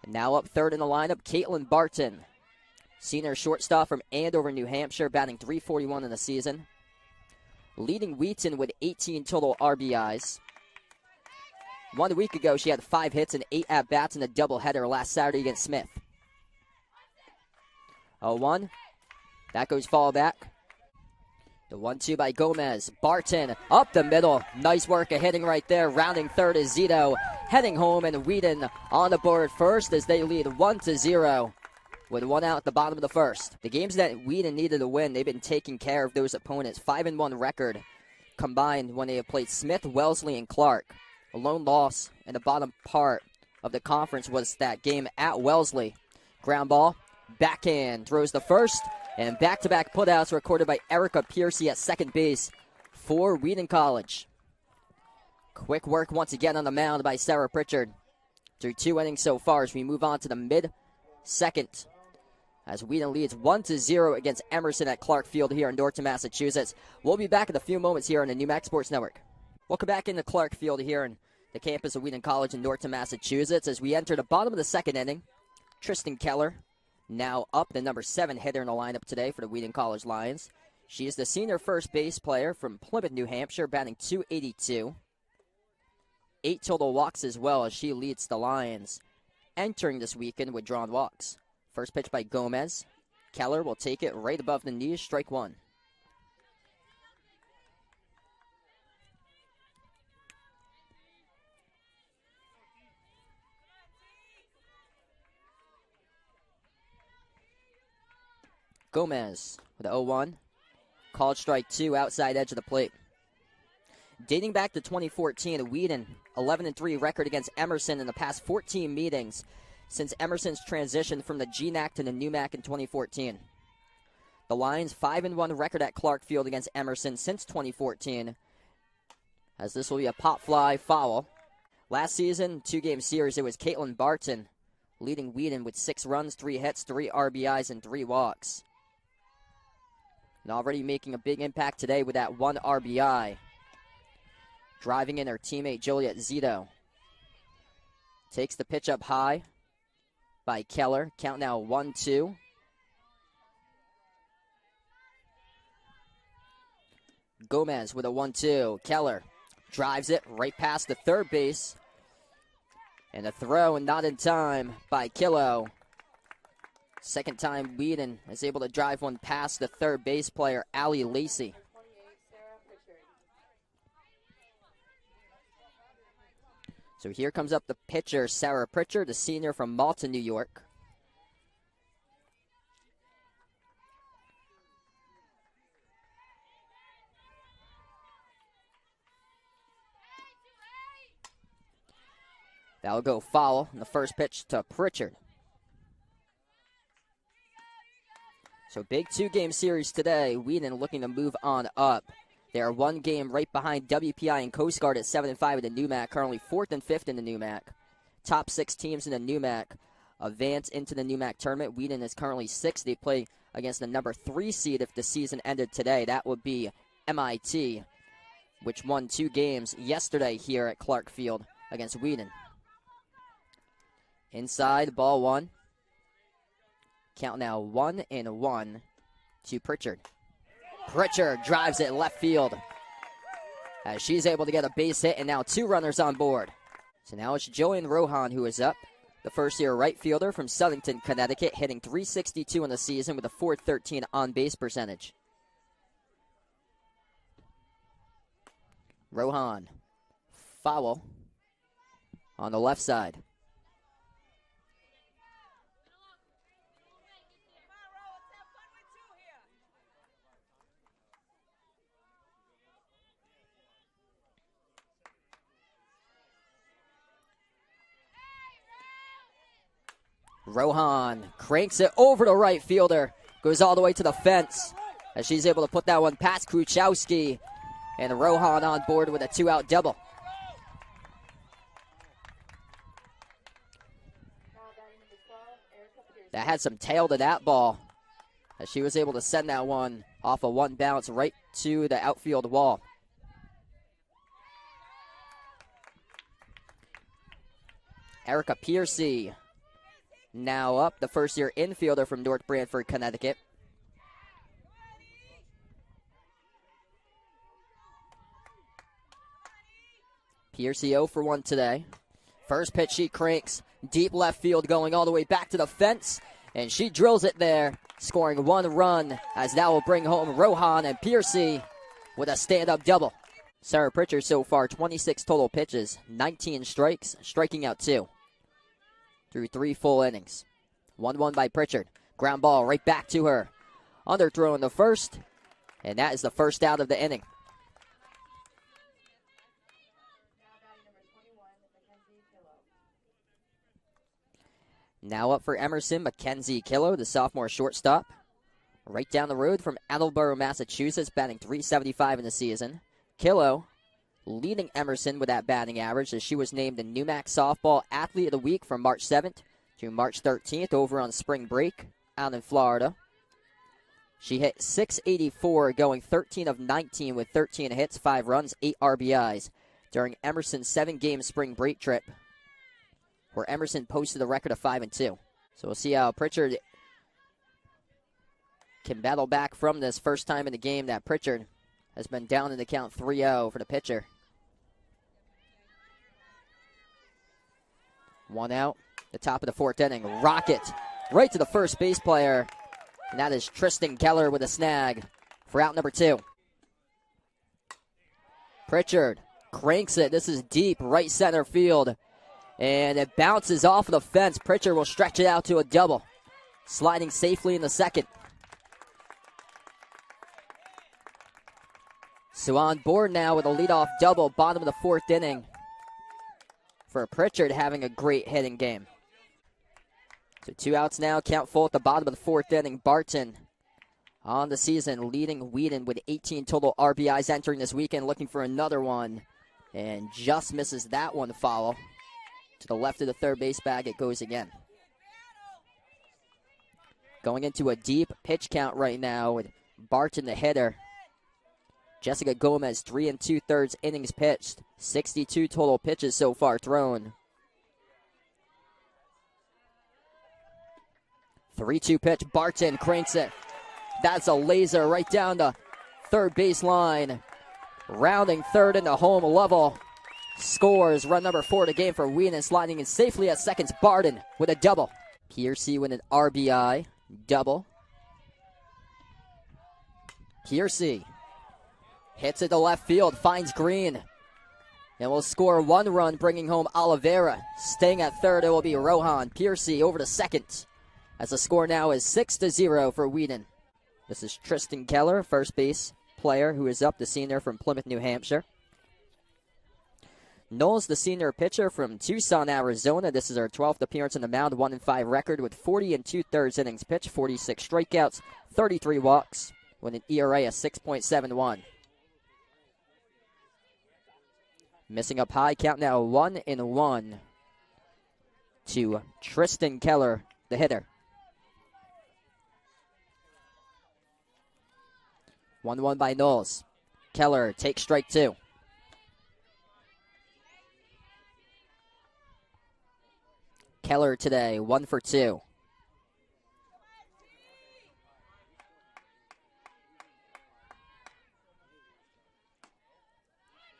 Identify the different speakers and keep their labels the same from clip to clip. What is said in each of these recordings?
Speaker 1: And now up third in the lineup, Caitlin Barton. Senior shortstop from Andover, New Hampshire, batting .341 in the season. Leading Wheaton with 18 total RBIs. 1 week ago, she had 5 hits and 8 at-bats in a doubleheader last Saturday against Smith. 0-1. That goes foul back. The 1-2 by Gomez. Barton up the middle. Nice work of hitting right there. Rounding third is Zito. Heading home, and Wheaton on the board first as they lead 1-0 with 1 out at the bottom of the first. The games that Wheaton needed to win, they've been taking care of those opponents. 5-1 record combined when they have played Smith, Wellesley, and Clark. A lone loss in the bottom part of the conference was that game at Wellesley. Ground ball, backhand, throws the first, and back-to-back putouts recorded by Erica Piercy at second base for Wheaton College. Quick work once again on the mound by Sarah Pritchard. Through 2 innings so far as we move on to the mid-second. As Wheaton leads 1-0 against Emerson at Clark Field here in Norton, Massachusetts. We'll be back in a few moments here on the New Max Sports Network. Welcome back into Clark Field here in the campus of Wheaton College in Norton, Massachusetts. As we enter the bottom of the second inning, Tristan Keller now up, the number 7 hitter in the lineup today for the Wheaton College Lions. She is the senior first base player from Plymouth, New Hampshire, batting .282. 8 total walks as well as she leads the Lions entering this weekend with drawn walks. First pitch by Gomez. Keller will take it right above the knees, strike 1. Gomez with the 0-1. Called strike 2, outside edge of the plate. Dating back to 2014, Wheaton 11-3 record against Emerson in the past 14 meetings since Emerson's transition from the GNAC to the NUMAC in 2014. The Lions 5-1 record at Clark Field against Emerson since 2014, as this will be a pop fly foul. Last season, 2-game series, it was Caitlin Barton leading Wheaton with 6 runs, 3 hits, 3 RBIs, and 3 walks. And already making a big impact today with that 1 RBI. Driving in her teammate Joliet Zito. Takes the pitch up high by Keller. Count now 1-2. Gomez with a 1-2. Keller drives it right past the third base. And a throw and not in time by Killo. Second time Wheaton is able to drive one past the third base player, Allie Lacey. So here comes up the pitcher, Sarah Pritchard, the senior from Malta, New York. That'll go foul in the first pitch to Pritchard. So big 2-game series today. Wheaton looking to move on up. They are 1 game right behind WPI and Coast Guard at 7-5 in the NUMAC, currently 4th and 5th in the NUMAC. Top 6 teams in the NUMAC advance into the NUMAC tournament. Wheaton is currently 6th. They play against the number 3 seed if the season ended today. That would be MIT, which won 2 games yesterday here at Clark Field against Wheaton. Inside, ball 1. Count now 1-1 to Pritchard. Pritchard drives it left field as she's able to get a base hit, and now 2 runners on board. So now it's Joanne Rohan who is up, the first-year right fielder from Southington, Connecticut, hitting .362 in the season with a .413 on-base percentage. Rohan, foul on the left side. Rohan cranks it over to right fielder. Goes all the way to the fence as she's able to put that one past Kruchowski. And Rohan on board with a 2-out double. That had some tail to that ball as she was able to send that one off of one bounce right to the outfield wall. Erica Piercy now up, the first-year infielder from North Branford, Connecticut. Piercy 0 for 1 today. First pitch she cranks, deep left field going all the way back to the fence, and she drills it there, scoring 1 run, as that will bring home Rohan and Piercy with a stand-up double. Sarah Pritchard so far, 26 total pitches, 19 strikes, striking out 2 through 3 full innings. 1-1 by Pritchard. Ground ball right back to her. Underthrow in the first, and that is the first out of the inning. Now up for Emerson, Mackenzie Killo, the sophomore shortstop. Right down the road from Attleboro, Massachusetts, batting .375 in the season. Killo leading Emerson with that batting average as she was named the NEWMAC Softball Athlete of the Week from March 7th to March 13th over on spring break out in Florida. She hit .684, going 13 of 19 with 13 hits, 5 runs, 8 RBIs during Emerson's 7-game spring break trip, where Emerson posted a record of 5-2. So we'll see how Pritchard can battle back from this. First time in the game that Pritchard has been down in the count 3-0 for the pitcher. 1 out, the top of the 4th inning. Rocket right to the first base player, and that is Tristan Keller with a snag for out number 2. Pritchard cranks it. This is deep right center field, and it bounces off of the fence. Pritchard will stretch it out to a double, sliding safely in the second. So on board now with a leadoff double, bottom of the 4th inning, for Pritchard having a great hitting game. So 2 outs now, count full at the bottom of the 4th inning. Barton on the season leading Wheaton with 18 total RBIs entering this weekend, looking for another one, and just misses that one foul. To the left of the third base bag it goes again. Going into a deep pitch count right now with Barton the hitter. Jessica Gomez, 3 2/3 innings pitched, 62 total pitches so far thrown. 3-2 pitch, Barton cranks it. That's a laser right down the third base line. Rounding third into home level. Scores run number 4 to game for Wheaton, sliding in safely at second. Barton with a double. Piercy with an RBI double. Piercy hits it to left field, finds Green, and will score 1 run, bringing home Oliveira. Staying at third, it will be Rohan. Piercy over to second, as the score now is 6-0 for Wheaton. This is Tristan Keller, first base player who is up, the senior from Plymouth, New Hampshire. Knowles, the senior pitcher from Tucson, Arizona. This is her 12th appearance on the mound, 1-5 record with 40 2/3 innings pitched, 46 strikeouts, 33 walks, with an ERA of 6.71. Missing up high, count now 1-1 to Tristan Keller, the hitter. 1-1 by Knowles. Keller takes strike 2. Keller today, 1 for 2.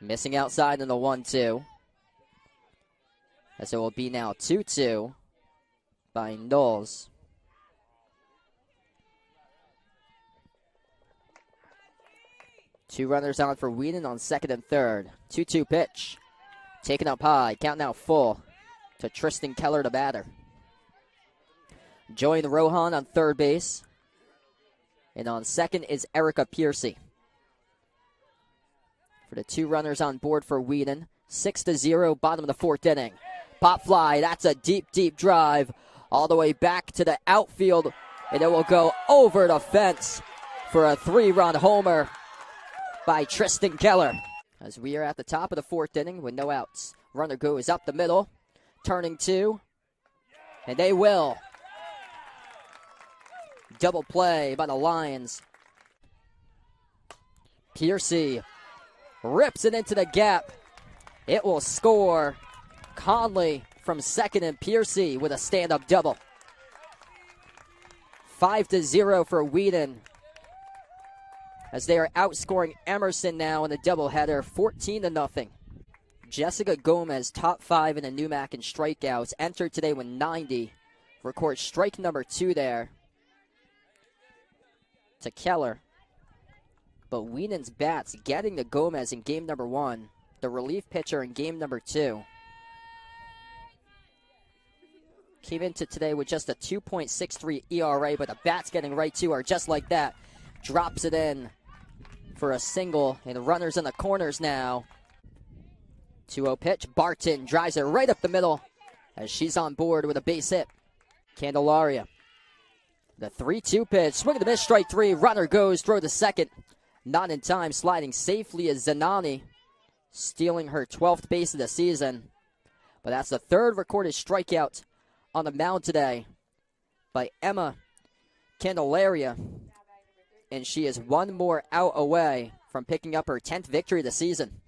Speaker 1: Missing outside in the 1-2. As it will be now 2-2 by Knowles. Two runners on for Wheaton on second and third. 2-2 pitch. Taken up high. Count now full to Tristan Keller, the batter. Join Rohan on third base. And on second is Erica Piercy. For the 2 runners on board for Wheaton. 6-0, bottom of the 4th inning. Pop fly, that's a deep, deep drive. All the way back to the outfield. And it will go over the fence for a 3-run homer by Tristan Keller. As we are at the top of the 4th inning with no outs. Runner goes up the middle. Turning 2. And they will. Double play by the Lions. Piercy rips it into the gap. It will score. Conley from second, and Piercy with a stand-up double. 5-0 for Wheaton, as they are outscoring Emerson now in the doubleheader, 14-0. Jessica Gomez, top 5 in the NUMAC in strikeouts, entered today with 90. Records strike number 2 there to Keller. But Wheaton's bats getting to Gomez in game number 1, the relief pitcher in game number 2. Came into today with just a 2.63 ERA, but the bats getting right to her just like that. Drops it in for a single, and the runners in the corners now. 2-0 pitch. Barton drives it right up the middle as she's on board with a base hit. Candelaria. The 3-2 pitch. Swing and a miss, strike 3. Runner goes, throw to second. Not in time. Sliding safely is Zanani, stealing her 12th base of the season. But that's the 3rd recorded strikeout on the mound today by Emma Candelaria. And she is one more out away from picking up her 10th victory of the season.